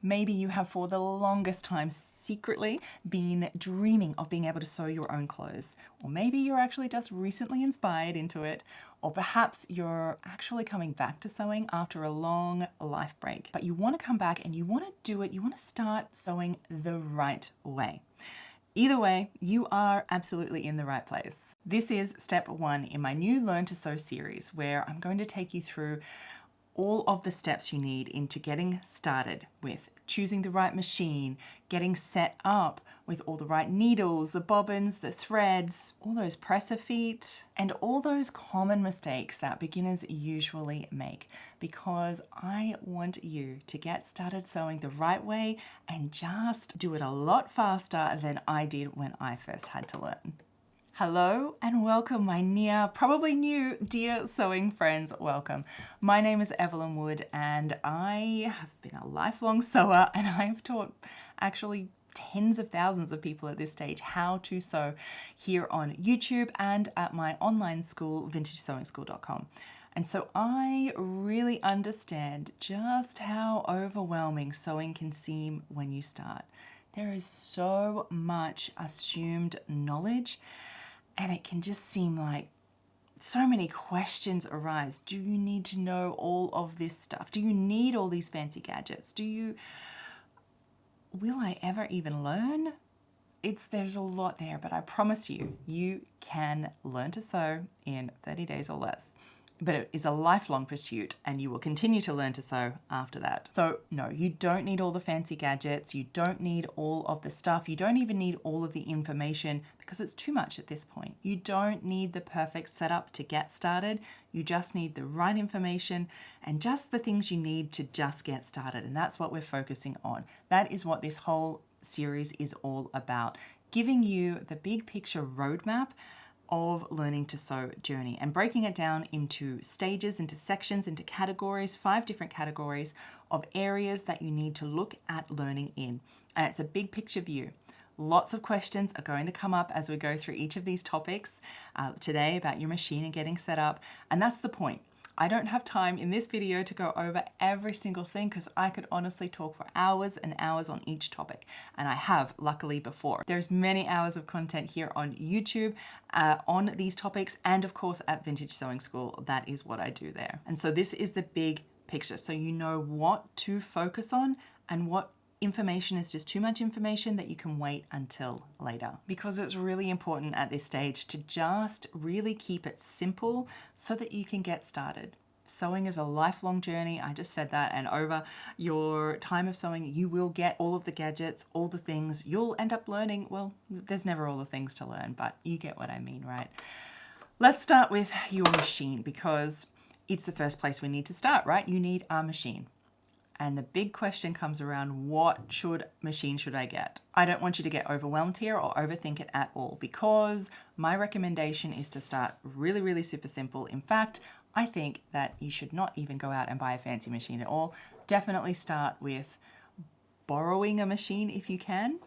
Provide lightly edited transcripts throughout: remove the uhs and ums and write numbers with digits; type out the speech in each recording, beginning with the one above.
Maybe you have for the longest time secretly been dreaming of being able to sew your own clothes. Or maybe you're actually just recently inspired into it. Or perhaps you're actually coming back to sewing after a long life break. But you want to come back and you want to do it, you want to start sewing the right way. Either way, you are absolutely in the right place. This is step 1 in my new Learn to Sew series, where I'm going to take you through all of the steps you need into getting started with choosing the right machine, getting set up with all the right needles, the bobbins, the threads, all those presser feet, and all those common mistakes that beginners usually make, because I want you to get started sewing the right way and just do it a lot faster than I did when I first had to learn. Hello and welcome, my probably new dear sewing friends, welcome. My name is Evelyn Wood and I have been a lifelong sewer, and I've taught actually tens of thousands of people at this stage how to sew here on YouTube and at my online school, vintagesewingschool.com. And so I really understand just how overwhelming sewing can seem when you start. There is so much assumed knowledge, and it can just seem like so many questions arise. Do you need to know all of this stuff? Do you need all these fancy gadgets? Will I ever even learn? There's a lot there, but I promise you, you can learn to sew in 30 days or less. But it is a lifelong pursuit and you will continue to learn to sew after that. So no, you don't need all the fancy gadgets. You don't need all of the stuff. You don't even need all of the information because it's too much at this point. You don't need the perfect setup to get started. You just need the right information and just the things you need to just get started. And that's what we're focusing on. That is what this whole series is all about. Giving you the big picture roadmap of learning to sew journey and breaking it down into stages, into sections, into categories, 5 different categories of areas that you need to look at learning in. And it's a big picture view. Lots of questions are going to come up as we go through each of these topics today about your machine and getting set up. And that's the point. I don't have time in this video to go over every single thing because I could honestly talk for hours and hours on each topic. And I have, luckily, before. There's many hours of content here on YouTube on these topics, and of course at Vintage Sewing School. That is what I do there. And so this is the big picture. So you know what to focus on and what information is just too much information that you can wait until later. Because it's really important at this stage to just really keep it simple so that you can get started. Sewing is a lifelong journey. I just said that, and over your time of sewing, you will get all of the gadgets, all the things. You'll end up learning, well, there's never all the things to learn, but you get what I mean, right? Let's start with your machine because it's the first place we need to start, right? You need a machine. And the big question comes around, what machine should I get? I don't want you to get overwhelmed here or overthink it at all, because my recommendation is to start really, really super simple. In fact, I think that you should not even go out and buy a fancy machine at all. Definitely start with borrowing a machine if you can,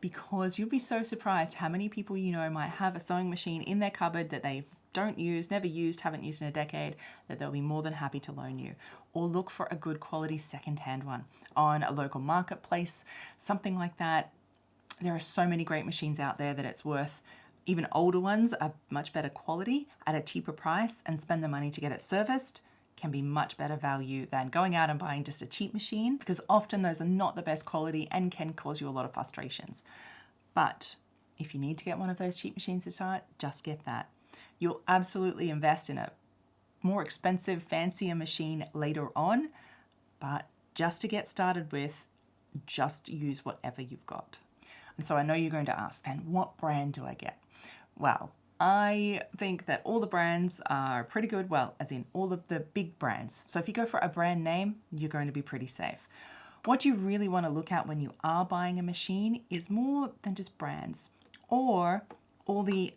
because you'll be so surprised how many people you know might have a sewing machine in their cupboard that they don't use, never used, haven't used in a decade, that they'll be more than happy to loan you. Or look for a good quality secondhand one on a local marketplace, something like that. There are so many great machines out there that it's worth. Even older ones are much better quality at a cheaper price, and spend the money to get it serviced can be much better value than going out and buying just a cheap machine, because often those are not the best quality and can cause you a lot of frustrations. But if you need to get one of those cheap machines to start, just get that. You'll absolutely invest in a more expensive, fancier machine later on, but just to get started with, just use whatever you've got. And so I know you're going to ask, then what brand do I get? Well, I think that all the brands are pretty good, well, as in all of the big brands. So if you go for a brand name, you're going to be pretty safe. What you really want to look at when you are buying a machine is more than just brands or all the,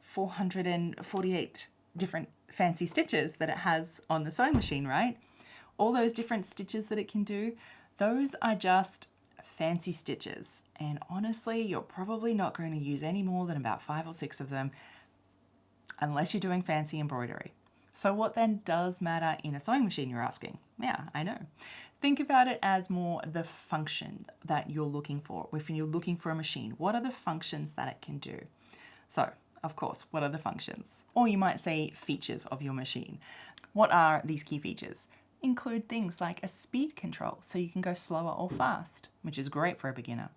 448 different fancy stitches that it has on the sewing machine, right? All those different stitches that it can do, those are just fancy stitches. And honestly, you're probably not going to use any more than about 5 or 6 of them unless you're doing fancy embroidery. So what then does matter in a sewing machine, you're asking? Yeah, I know. Think about it as more the function that you're looking for. If you're looking for a machine, what are the functions that it can do? So, of course, what are the functions? Or you might say features of your machine. What are these key features? Include things like a speed control, so you can go slower or fast, which is great for a beginner.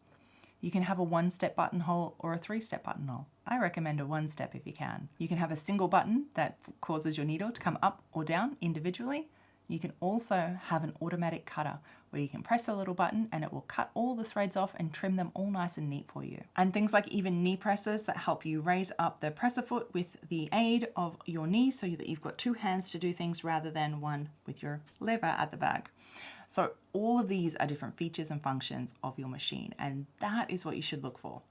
You can have a one-step buttonhole or a three-step buttonhole. I recommend a one-step if you can. You can have a single button that causes your needle to come up or down individually. You can also have an automatic cutter where you can press a little button and it will cut all the threads off and trim them all nice and neat for you. And things like even knee presses that help you raise up the presser foot with the aid of your knee so that you've got two hands to do things rather than one with your lever at the back. So all of these are different features and functions of your machine, and that is what you should look for.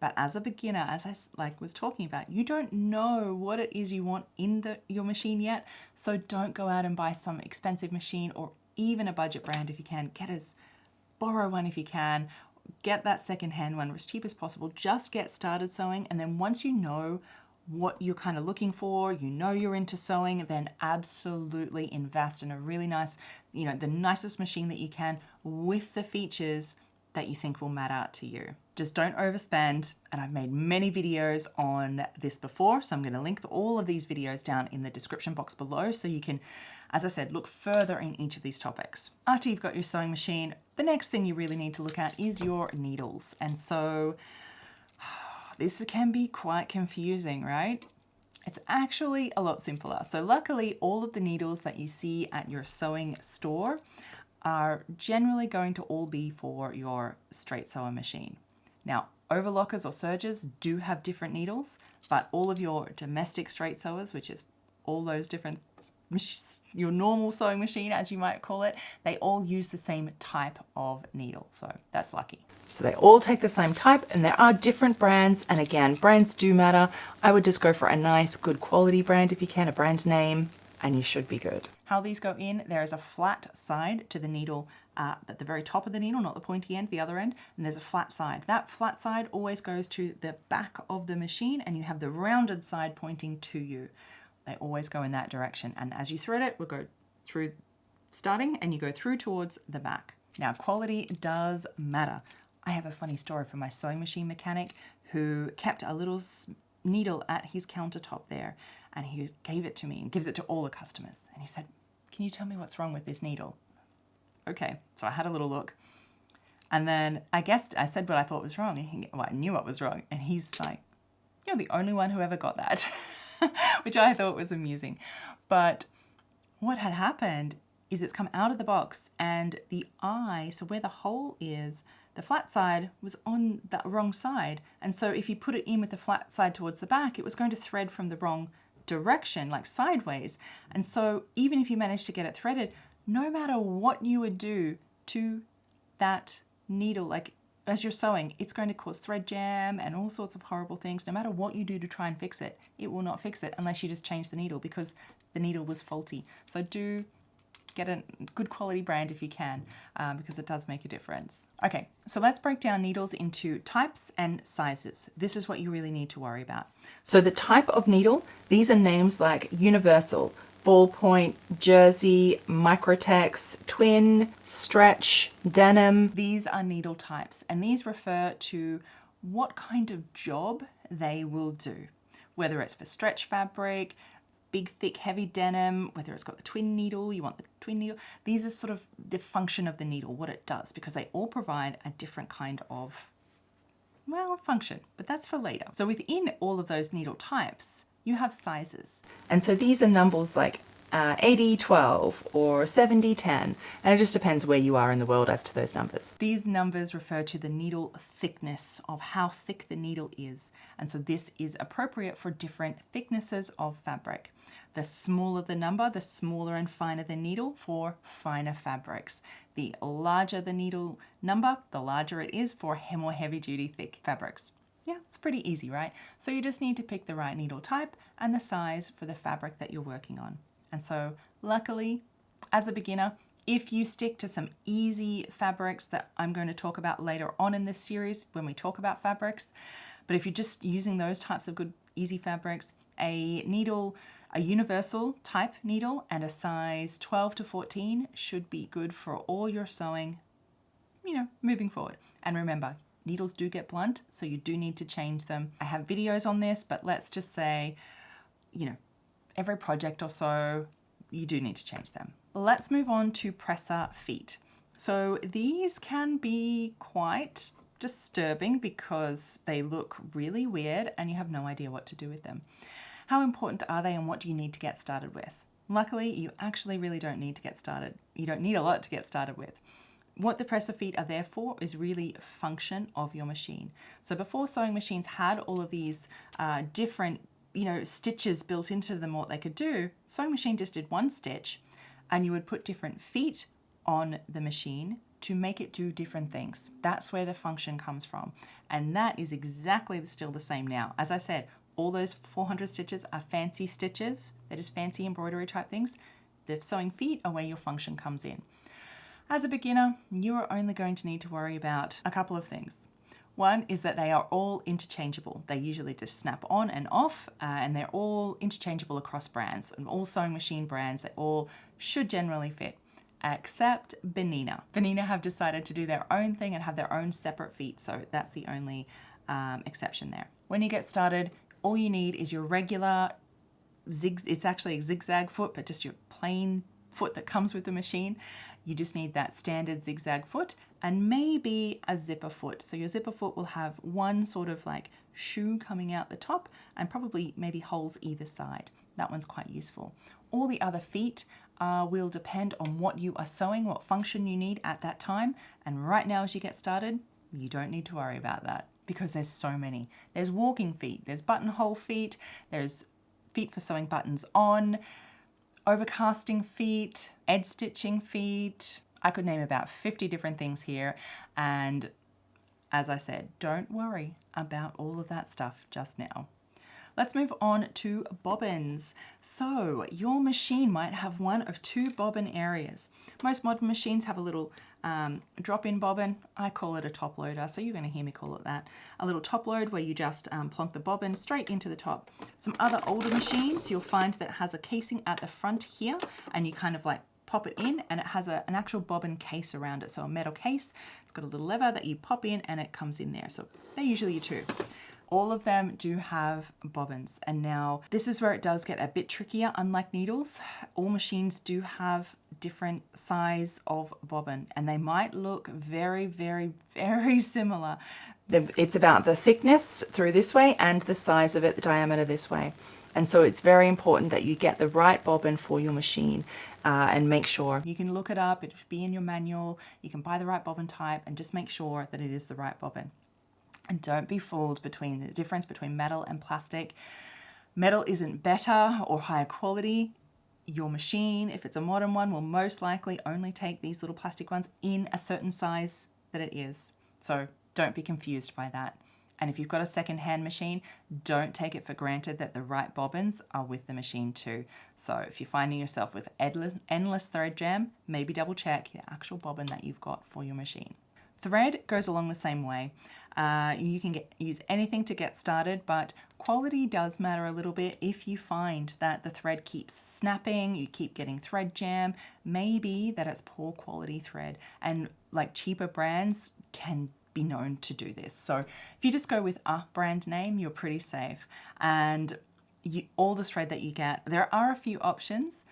But as a beginner, as I was talking about, you don't know what it is you want in your machine yet, so don't go out and buy some expensive machine or even a budget brand if you can. Borrow one if you can. Get that secondhand one as cheap as possible. Just get started sewing, and then once you know what you're kind of looking for, you know you're into sewing, then absolutely invest in a really nice, the nicest machine that you can with the features that you think will matter to you. Just don't overspend, and I've made many videos on this before, so I'm going to link all of these videos down in the description box below so you can, as I said, look further in each of these topics. After you've got your sewing machine, the next thing you really need to look at is your needles. And so this can be quite confusing, right? It's actually a lot simpler. So luckily, all of the needles that you see at your sewing store are generally going to all be for your straight sewing machine. Now, overlockers or sergers do have different needles, but all of your domestic straight sewers, which is all those different, your normal sewing machine, as you might call it, they all use the same type of needle. So that's lucky. So they all take the same type, and there are different brands. And again, brands do matter. I would just go for a nice, good quality brand if you can, a brand name, and you should be good. How these go in, there is a flat side to the needle at the very top of the needle, not the pointy end, the other end, and there's a flat side. That flat side always goes to the back of the machine, and you have the rounded side pointing to you. They always go in that direction, and as you thread it, we'll go through starting, and you go through towards the back. Now, quality does matter. I have a funny story from my sewing machine mechanic who kept a little needle at his countertop there, and he gave it to me and gives it to all the customers. And he said, "Can you tell me what's wrong with this needle?" Okay, so I had a little look, and then I said what I thought was wrong. I knew what was wrong, and he's like, "You're the only one who ever got that," which I thought was amusing. But what had happened is it's come out of the box, and the eye, so where the hole is, the flat side was on the wrong side. And so if you put it in with the flat side towards the back, it was going to thread from the wrong direction, like sideways. And so even if you managed to get it threaded, no matter what you would do to that needle, like as you're sewing, it's going to cause thread jam and all sorts of horrible things. No matter what you do to try and fix it, it will not fix it unless you just change the needle because the needle was faulty. So do get a good quality brand if you can, because it does make a difference. Okay, so let's break down needles into types and sizes. This is what you really need to worry about. So the type of needle, these are names like universal, ballpoint, jersey, microtex, twin, stretch, denim. These are needle types, and these refer to what kind of job they will do, whether it's for stretch fabric, big, thick, heavy denim, whether it's got the twin needle, you want the twin needle. These are sort of the function of the needle, what it does, because they all provide a different kind of, well, function, but that's for later. So within all of those needle types, you have sizes. And so these are numbers like 80-12 or 70-10, and it just depends where you are in the world as to those numbers. These numbers refer to the needle thickness, of how thick the needle is, and so this is appropriate for different thicknesses of fabric. The smaller the number, the smaller and finer the needle for finer fabrics. The larger the needle number, the larger it is for more heavy-duty thick fabrics. Yeah, it's pretty easy, right? So you just need to pick the right needle type and the size for the fabric that you're working on. And so luckily, as a beginner, if you stick to some easy fabrics that I'm going to talk about later on in this series when we talk about fabrics, but if you're just using those types of good easy fabrics, a A universal type needle and a size 12 to 14 should be good for all your sewing, moving forward. And remember, needles do get blunt, so you do need to change them. I have videos on this, but let's just say, every project or so, you do need to change them. Let's move on to presser feet. So these can be quite disturbing because they look really weird and you have no idea what to do with them. How important are they and what do you need to get started with? Luckily, you actually really don't need to get started. You don't need a lot to get started with. What the presser feet are there for is really function of your machine. So before sewing machines had all of these different stitches built into them, what they could do, sewing machine just did one stitch and you would put different feet on the machine to make it do different things. That's where the function comes from. And that is exactly still the same now. As I said, all those 400 stitches are fancy stitches. They're just fancy embroidery type things. The sewing feet are where your function comes in. As a beginner, you are only going to need to worry about a couple of things. One is that they are all interchangeable. They usually just snap on and off, and they're all interchangeable across brands. And all sewing machine brands, they all should generally fit, except Benina. Benina have decided to do their own thing and have their own separate feet, so that's the only exception there. When you get started, all you need is your regular it's actually a zigzag foot, but just your plain foot that comes with the machine. You just need that standard zigzag foot and maybe a zipper foot. So your zipper foot will have one sort of like shoe coming out the top and probably maybe holes either side. That one's quite useful. All the other feet will depend on what you are sewing, what function you need at that time. And right now as you get started, you don't need to worry about that because there's so many. There's walking feet, there's buttonhole feet, there's feet for sewing buttons on, overcasting feet, edge stitching feet. I could name about 50 different things here. And as I said, don't worry about all of that stuff just now. Let's move on to bobbins. So your machine might have one of two bobbin areas. Most modern machines have a little drop-in bobbin. I call it a top loader, so you're going to hear me call it that. A little top load where you just plonk the bobbin straight into the top. Some other older machines you'll find that has a casing at the front here, and you kind of like pop it in and it has an actual bobbin case around it. So a metal case, it's got a little lever that you pop in and it comes in there. So they're usually your two. All of them do have bobbins. And now this is where it does get a bit trickier. Unlike needles, all machines do have different size of bobbin and they might look very, very, very similar. It's about the thickness through this way and the size of it, the diameter this way. And so it's very important that you get the right bobbin for your machine and make sure. You can look it up, it should be in your manual, you can buy the right bobbin type and just make sure that it is the right bobbin. And don't be fooled between the difference between metal and plastic. Metal isn't better or higher quality. Your machine, if it's a modern one, will most likely only take these little plastic ones in a certain size that it is. So don't be confused by that. And if you've got a second-hand machine, don't take it for granted that the right bobbins are with the machine too. So if you're finding yourself with endless thread jam, maybe double check the actual bobbin that you've got for your machine. Thread goes along the same way. You can use anything to get started, but quality does matter a little bit. If you find that the thread keeps snapping, you keep getting thread jam, maybe that it's poor quality thread. And like cheaper brands can be known to do this. So if you just go with a brand name, you're pretty safe. And all the thread that you get, there are a few options,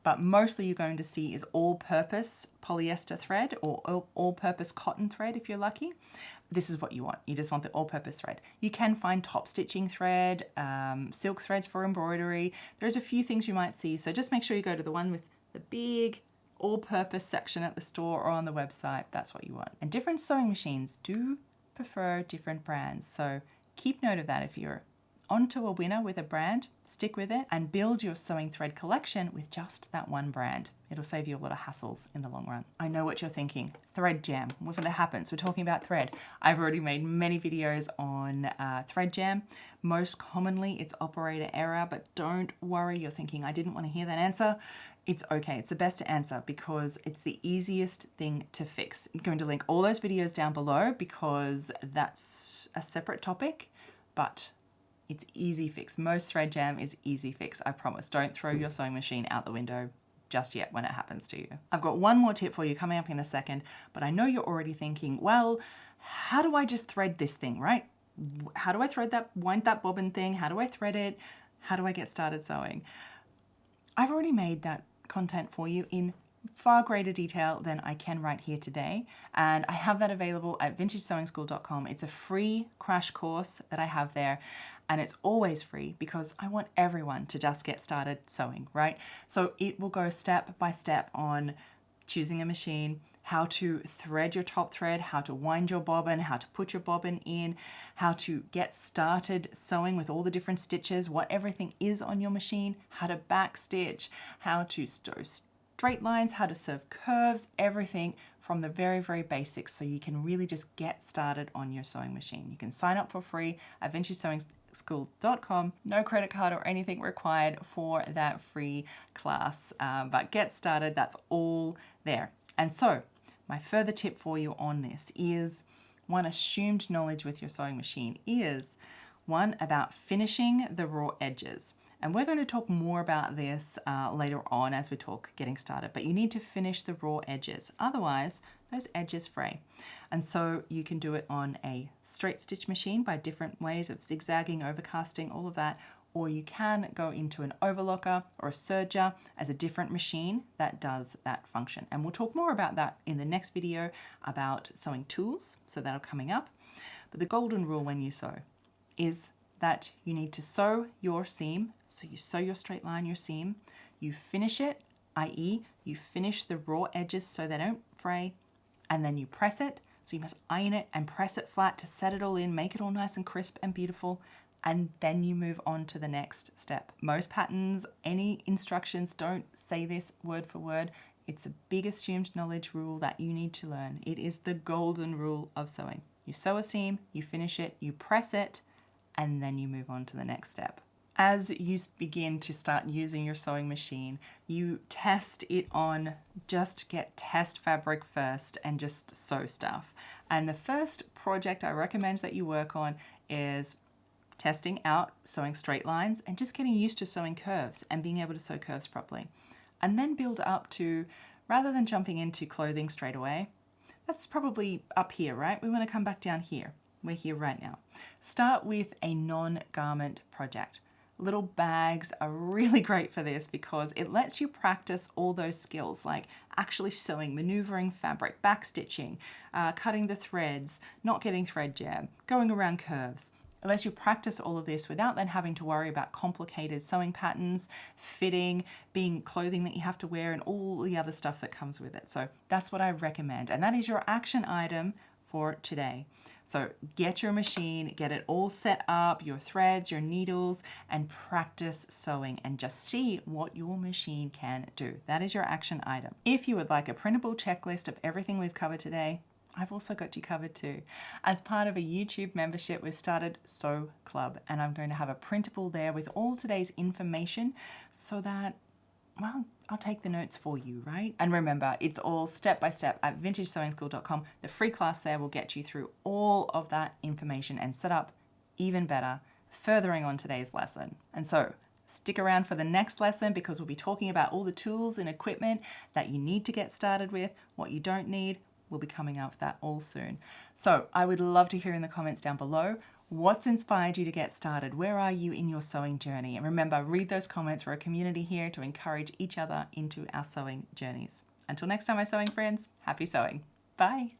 but mostly you're going to see is all-purpose polyester thread or all-purpose cotton thread if you're lucky. This is what you want. You just want the all-purpose thread. You can find top stitching thread, silk threads for embroidery. There's a few things you might see, so just make sure you go to the one with the big all-purpose section at the store or on the website. That's what you want. And different sewing machines do prefer different brands, so keep note of that. If you're onto a winner with a brand, stick with it and build your sewing thread collection with just that one brand. It'll save you a lot of hassles in the long run. I know what you're thinking. Thread jam. When it happens, we're talking about thread. I've already made many videos on thread jam. Most commonly it's operator error, but don't worry. You're thinking, I didn't want to hear that answer. It's okay. It's the best answer because it's the easiest thing to fix. I'm going to link all those videos down below because that's a separate topic, but It's easy fix. Most thread jam is easy fix, I promise. Don't throw your sewing machine out the window just yet when it happens to you. I've got one more tip for you coming up in a second, but I know you're already thinking, well, how do I just thread this thing, right? How do I thread that, wind that bobbin thing? How do I thread it? How do I get started sewing? I've already made that content for you in far greater detail than I can right here today, and I have that available at vintagesewingschool.com. It's a free crash course that I have there, and it's always free because I want everyone to just get started sewing, right? So it will go step by step on choosing a machine, how to thread your top thread, how to wind your bobbin, how to put your bobbin in, how to get started sewing with all the different stitches, what everything is on your machine, how to back stitch, how to sew straight lines, how to sew curves, everything from the very, very basics so you can really just get started on your sewing machine. You can sign up for free at vintagesewingschool.com. No credit card or anything required for that free class, but get started, that's all there. And so my further tip for you on this is one assumed knowledge with your sewing machine is one about finishing the raw edges. And we're going to talk more about this later on as we talk getting started, but you need to finish the raw edges. Otherwise, those edges fray. And so you can do it on a straight stitch machine by different ways of zigzagging, overcasting, all of that, or you can go into an overlocker or a serger as a different machine that does that function. And we'll talk more about that in the next video about sewing tools, so that'll coming up. But the golden rule when you sew is that you need to sew your seam. So you sew your straight line, your seam, you finish it, i.e. you finish the raw edges so they don't fray, and then you press it. So you must iron it and press it flat to set it all in, make it all nice and crisp and beautiful, and then you move on to the next step. Most patterns, any instructions don't say this word for word. It's a big assumed knowledge rule that you need to learn. It is the golden rule of sewing. You sew a seam, you finish it, you press it, and then you move on to the next step. As you begin to start using your sewing machine, you test it on, just get test fabric first and just sew stuff. And the first project I recommend that you work on is testing out sewing straight lines and just getting used to sewing curves and being able to sew curves properly. And then build up to, rather than jumping into clothing straight away, that's probably up here, right? We want to come back down here. We're here right now. Start with a non-garment project. Little bags are really great for this because it lets you practice all those skills like actually sewing, maneuvering fabric, back stitching, cutting the threads, not getting thread jam, going around curves. It lets you practice all of this without then having to worry about complicated sewing patterns, fitting, being clothing that you have to wear, and all the other stuff that comes with it. So that's what I recommend. And that is your action item for today. So get your machine, get it all set up, your threads, your needles, and practice sewing and just see what your machine can do. That is your action item. If you would like a printable checklist of everything we've covered today, I've also got you covered too. As part of a YouTube membership, we've started Sew Club, and I'm going to have a printable there with all today's information so that, well, I'll take the notes for you, right? And remember, it's all step by step at vintagesewingschool.com. The free class there will get you through all of that information and set up even better, furthering on today's lesson. And so stick around for the next lesson because we'll be talking about all the tools and equipment that you need to get started with, what you don't need. We'll be coming up with that all soon. So I would love to hear in the comments down below, what's inspired you to get started? Where are you in your sewing journey? And remember, read those comments. We're a community here to encourage each other into our sewing journeys. Until next time, my sewing friends, happy sewing. Bye.